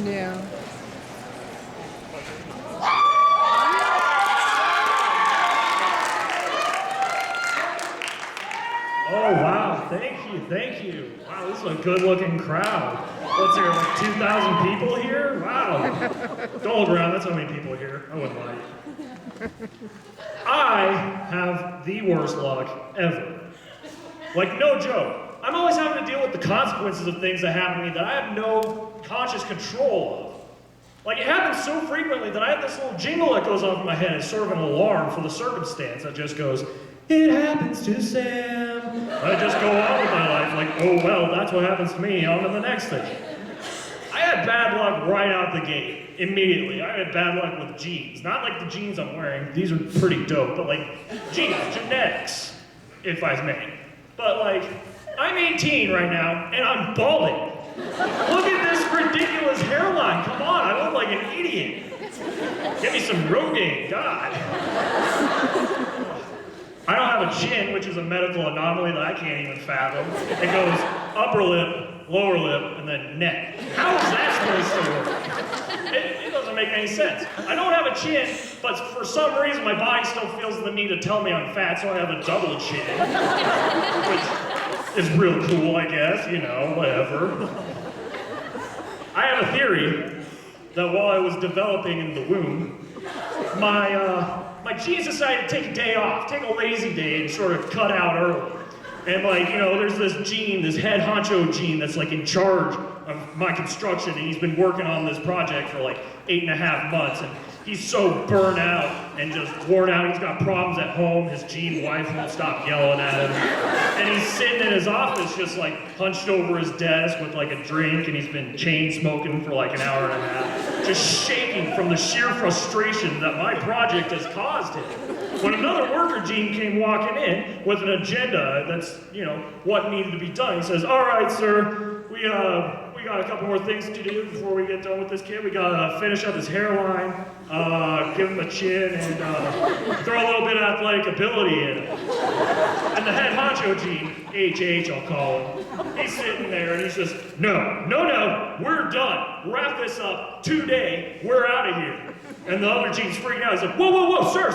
Yeah. Oh, wow, thank you. Wow, this is a good-looking crowd. What's there, like 2,000 people here? Wow. Don't look around, that's how many people here. I wouldn't lie. I have the worst luck ever. Like, no joke. I'm always having to deal with the consequences of things that happen to me that I have no conscious control of. Like, it happens so frequently that I have this little jingle that goes off in my head as sort of an alarm for the circumstance that just goes, "It happens to Sam." I just go on with my life like, oh well, that's what happens to me, on to the next thing. I had bad luck right out the gate, immediately. I had bad luck with jeans. Not like the jeans I'm wearing, these are pretty dope, but like jeans, genetics, if I may. But like, I'm 18 right now, and I'm balding. Look at this ridiculous hairline, come on, I look like an idiot. Give me some Rogaine, God. I don't have a chin, which is a medical anomaly that I can't even fathom. It goes upper lip, lower lip, and then neck. How is that supposed to work? It doesn't make any sense. I don't have a chin, but for some reason my body still feels the need to tell me I'm fat, so I have a double chin. Which is real cool, I guess, you know, whatever. I have a theory that while I was developing in the womb, my genes decided to take a day off, take a lazy day and sort of cut out early. And like, you know, there's this gene, this head honcho gene that's like in charge of my construction, and he's been working on this project for like 8.5 months, and he's so burnt out and just worn out. He's got problems at home. His gene wife won't stop yelling at him. And he's sitting in his office just like hunched over his desk with like a drink, and he's been chain smoking for like an hour and a half, just shaking from the sheer frustration that my project has caused him. When another worker gene came walking in with an agenda that's, you know, what needed to be done, he says, "All right, sir, we got a couple more things to do before we get done with this kid. We gotta finish up his hairline, give him a chin, and throw a little bit of athletic ability in him." And the head honcho gene, HH I'll call him, he's sitting there and he says, no, we're done. Wrap this up today, we're out of here. And the other gene's freaking out. He's like, whoa, sir,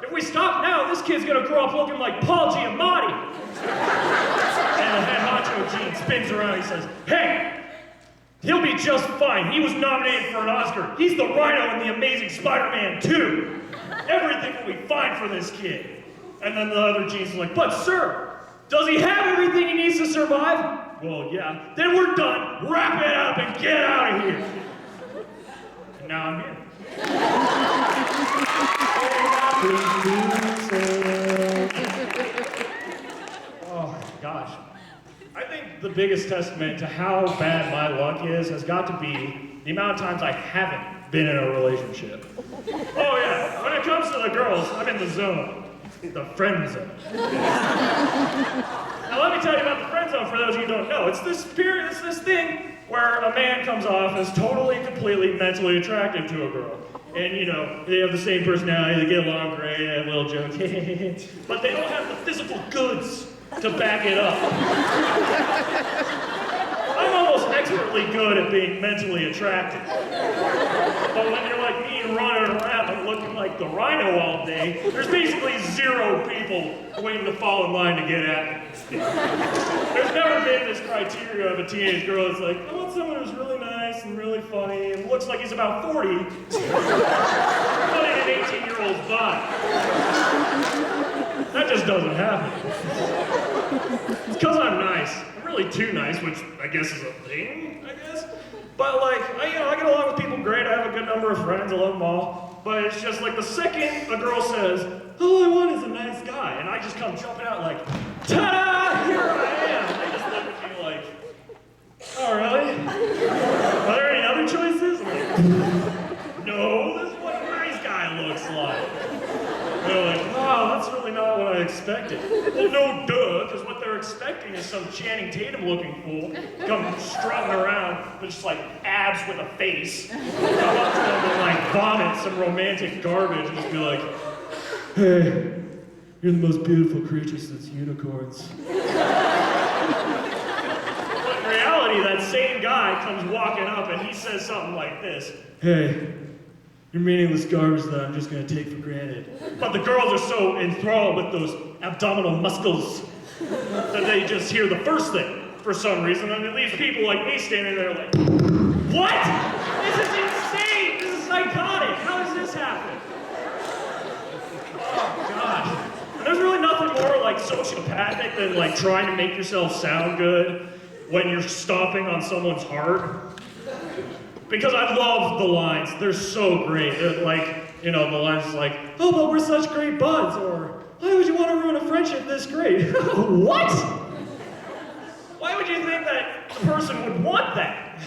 if we stop now, this kid's gonna grow up looking like Paul Giamatti. And the head honcho gene spins around and he says, hey, he'll be just fine. He was nominated for an Oscar. He's the Rhino in The Amazing Spider-Man 2. Everything will be fine for this kid. And then the other gene's like, but sir, does he have everything he needs to survive? Well, yeah. Then we're done. Wrap it up and get out of here. And now I'm here. Oh, gosh. I think the biggest testament to how bad my luck is has got to be the amount of times I haven't been in a relationship. Oh yeah, when it comes to the girls, I'm in the zone. The friend zone. Now let me tell you about the friend zone for those of you who don't know. It's this thing where a man comes off as totally, completely mentally attractive to a girl. And you know, they have the same personality, they get along great, they have little jokes, but they don't have the physical goods to back it up. I'm almost expertly good at being mentally attractive. But when you're like me and running around and looking like the Rhino all day, there's basically 0 people waiting to fall in line to get at me. There's never been this criteria of a teenage girl that's like, I want someone who's really nice and really funny and looks like he's about 40, but in an 18-year-old's body. That just doesn't happen. It's because I'm nice. I'm really too nice, which I guess is a thing, I guess. But like, I get along with people great. I have a good number of friends. I love them all. But it's just like the second a girl says, all I want is a nice guy, and I just come jumping out like, ta-da! Here I am. They just look at me like, oh really? Are there any other choices? I'm like, no, this is what a nice guy looks like. They're like, wow, that's really not what I expected. Well, no, duh, because what they're expecting is some Channing Tatum-looking fool come strutting around with just like abs with a face, come up to them and like vomit some romantic garbage and just be like, hey, you're the most beautiful creature since unicorns. But in reality, reality, that same guy comes walking up and he says something like this. Hey, you're meaningless garbage that I'm just gonna take for granted. But the girls are so enthralled with those abdominal muscles that they just hear the first thing for some reason, and it leaves people like me standing there like, what? This is insane! This is psychotic! How does this happen? Oh, God. And there's really nothing more like sociopathic than like trying to make yourself sound good when you're stomping on someone's heart. Because I love the lines. They're so great. They're like, you know, the lines like, oh, but we're such great buds, or why would you want to ruin a friendship this great? What? Why would you think that a person would want that?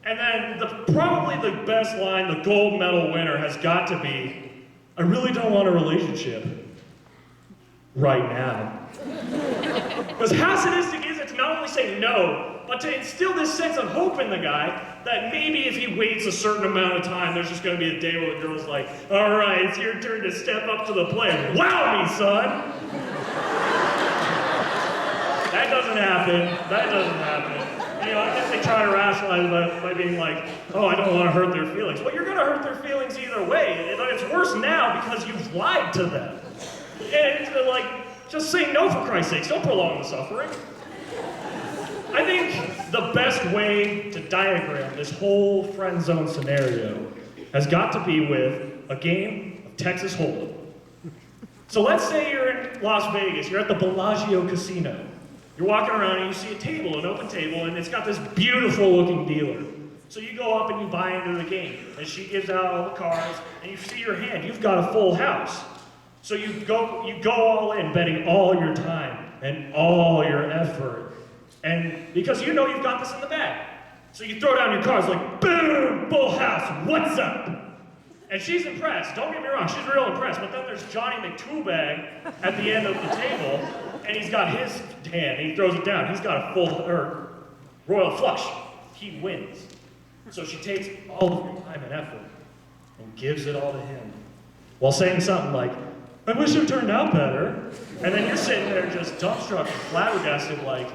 And then probably the best line, the gold medal winner, has got to be, I really don't want a relationship right now. Because how sadistic is it to not only say no, but to instill this sense of hope in the guy that maybe if he waits a certain amount of time, there's just going to be a day where the girl's like, all right, it's your turn to step up to the plate. Wow me, son! That doesn't happen. That doesn't happen. You know, I guess they try to rationalize by being like, oh, I don't want to hurt their feelings. Well, you're going to hurt their feelings either way. It's worse now because you've lied to them. And it's like, just say no for Christ's sakes. Don't prolong the suffering. I think the best way to diagram this whole friend zone scenario has got to be with a game of Texas Hold'em. So let's say you're in Las Vegas, you're at the Bellagio Casino. You're walking around and you see a table, an open table, and it's got this beautiful looking dealer. So you go up and you buy into the game. And she gives out all the cards, and you see your hand. You've got a full house. So you go all in, betting all your time and all your effort. And because you know you've got this in the bag. So you throw down your cards like, boom, full house, what's up? And she's impressed, don't get me wrong, she's real impressed, but then there's Johnny McToolbag at the end of the table, and he's got his hand, and he throws it down. He's got a full, royal flush. He wins. So she takes all of her time and effort and gives it all to him, while saying something like, I wish it turned out better. And then you're sitting there just dumbstruck and flabbergasted like,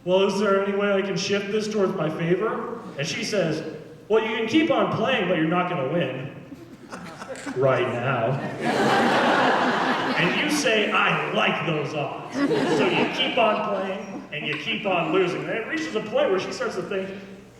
well, is there any way I can shift this towards my favor? And she says, well, you can keep on playing, but you're not gonna win. Right now. And you say, I like those odds. So you keep on playing, and you keep on losing. And it reaches a point where she starts to think,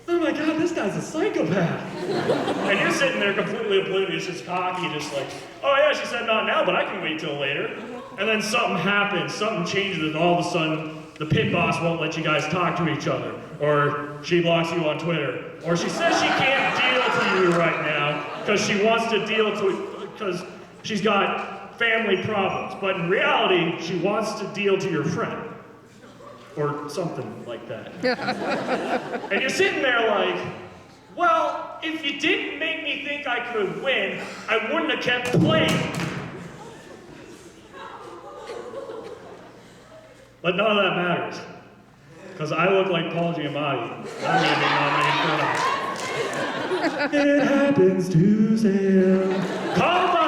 oh my God, this guy's a psychopath. And you're sitting there completely oblivious, just cocky, just like, oh yeah, she said not now, but I can wait till later. And then something happens, something changes, and all of a sudden, the pit boss won't let you guys talk to each other. Or she blocks you on Twitter. Or she says she can't deal to you right now because she wants to deal to, because she's got family problems. But in reality, she wants to deal to your friend. Or something like that. And you're sitting there like, well, if you didn't make me think I could win, I wouldn't have kept playing. But none of that matters. Because I look like Paul Giamatti. I'm going to be nominated for an Oscar. It happens to Sam. Columbine!